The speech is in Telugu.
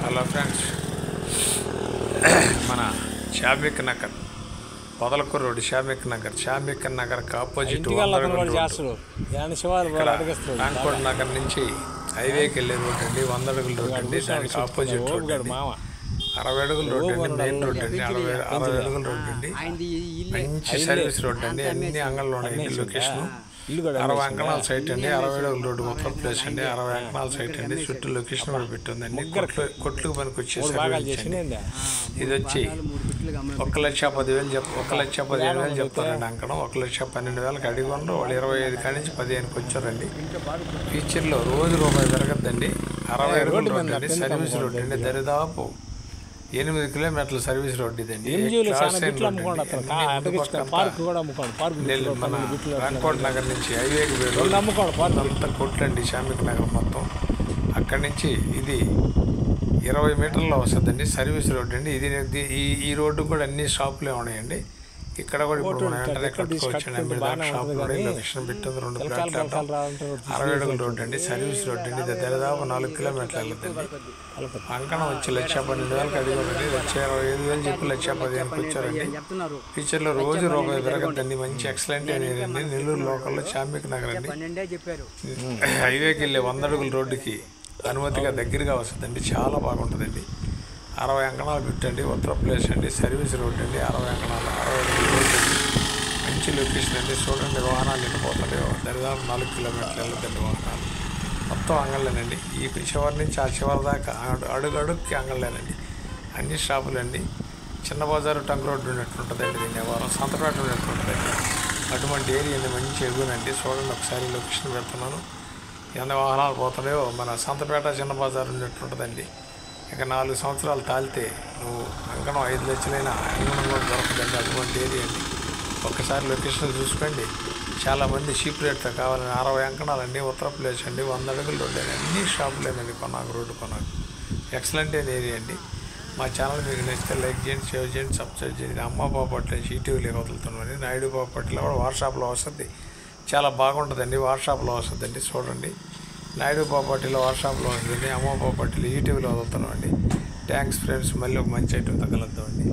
హలో ఫ్రెండ్స్, మన షామిక్ నగర్ పొదలకూరు రోడ్డు షామిక్ నగర్కి ఆపోజిట్ రాంకోట్ నగర్ నుంచి హైవేకి వెళ్ళే రోడ్ అండి. 100 అడుగుల రోడ్ అండి. దానికి ఆపోజిట్ రోడ్ అండి. 60 అడుగుల రోడ్ అండి. మెయిన్ రోడ్ అండి. 60 అడుగుల రోడ్ అండి. మంచి సర్వీస్ రోడ్ అండి. అన్ని అంగళ్ళు ఉన్నాయండి. లొకేషన్ 60 అంకణాల సైట్ అండి. 60 అడుగుల రోడ్డు మొత్తం ప్లేస్ అండి. 60 అంకణాల సైట్ అండి. చుట్టూ లొకేషన్ కూడా పెట్టిందండి. కొట్లకు పనికి వచ్చే సర్వీస్ అండి. ఇది వచ్చి 1,10,000 1,15,000 చెప్తారండి అంకణం. 1,12,000 అడిగి ఉండరు. వాళ్ళు 25 కాడి నుంచి 15కి వచ్చారండి. ఫ్యూచర్లో రోజు రూపాయి పెరగద్దండి. 60 అడుగుల రోడ్ అండి. సర్వీస్ రోడ్ అండి. దరిదాపు 8 కిలోమీటర్ల సర్వీస్ రోడ్ ఇదండి. మన రాంకోట్ నగర్ నుంచి హైవేకి అంతా కొట్లండి. షామిక్ నగర్ మొత్తం అక్కడి నుంచి ఇది 20 మీటర్లో వస్తుందండి. సర్వీస్ రోడ్ అండి. ఇది ఈ రోడ్డు కూడా అన్ని షాపులే ఉన్నాయండి. ఇక్కడ కూడా ఇప్పుడు మనం వెంటనే కట్టుకోవచ్చండి. షాప్ కూడా లొకేషన్ పెట్టింది. 2 ప్లాట్ఫామ్ 60 అడుగుల రోడ్ అండి. సర్వీస్ రోడ్ అండి. ఇది దాదాపు 4 కిలోమీటర్లు వెళ్తుందండి. అంకణం వచ్చి 1,12,000 అడిగి ఉండండి. 1,25,000 చెప్పి 1,15,000 వచ్చారండి. ఫ్యూచర్లో రోజు రూపాయి పెరగద్దండి. మంచి ఎక్సలెంట్ అనేది అండి. నెల్లూరు లోకల్లో షామిక్ నగర్ అండి. హైవేకి వెళ్ళే 100 అడుగుల రోడ్డుకి అనుమతిగా దగ్గరగా వస్తుందండి. చాలా బాగుంటుందండి. 60 అంకణాలు పెట్టండి. ఉత్తర ప్లేస్ అండి. సర్వీస్ రోడ్ అండి. 60 అంకణాలు 60 అడుగుల రోడ్ అండి. మంచి లొకేషన్ అండి. చూడండి, వాహనాలు వెళ్ళిపోతాయి. దాదాపు 4 కిలోమీటర్లు వెళ్ళదండి వాహనాలు. మొత్తం అంగళ్ళేనండి. ఈ చివరి నుంచి ఆ చివరి దాకా అడుగుకి అంగళ్ళేనండి. అన్ని షాపులండి. చిన్న బజారు టంక్ రోడ్డు ఉన్నట్టుంటుందండి. దీన్ని వారం సంతపేట ఉన్నట్టుంటుందండి. అటువంటి ఏరియా మంచి ఎగునండి. చూడండి, ఒకసారి లొకేషన్ పెడుతున్నాను. ఎంత వాహనాలు పోతున్నాయో మన సంతపేట చిన్న బజారు ఉన్నట్టుంటుందండి. ఇక 4 సంవత్సరాలు తాలితే నువ్వు అంకణం 5 లక్షలైనా అంకణం కూడా దొరకదండి. అటువంటి ఏరియా అండి. ఒక్కసారి లొకేషన్ చూసుకోండి. చాలామంది చీప్ రేట్లో కావాలని 60 అంకణాలండి. ఉత్తర ప్లేస్ అండి. 100 అడుగుల రోడ్డు అండి. అన్ని షాపులేనండి. కొన్నాకు రోడ్డు కొన్నాకు ఎక్సలెంట్ అయిన ఏరియా అండి. మా ఛానల్ మీకు నచ్చితే లైక్ చేయండి, షేర్ చేయండి, సబ్స్క్రైబ్ చేయండి. అమ్మ ప్రాపర్టీ నుంచి ఈటీవీలో వదులుతున్నామండి. నాయుడు ప్రాపర్టీలో కూడా వాట్సాప్లో వస్తుంది. చాలా బాగుంటుందండి. వాట్సాప్లో వస్తుందండి. చూడండి, నాయుడు ప్రాపర్టీలో వాట్సాప్లో వస్తుంది. అమ్మ ప్రాపర్టీలో ఈటీవీలో వదులుతున్నామండి. Thanks friends. మళ్ళీ ఒక మంచి ఐటమ్ తగలద్దామండి.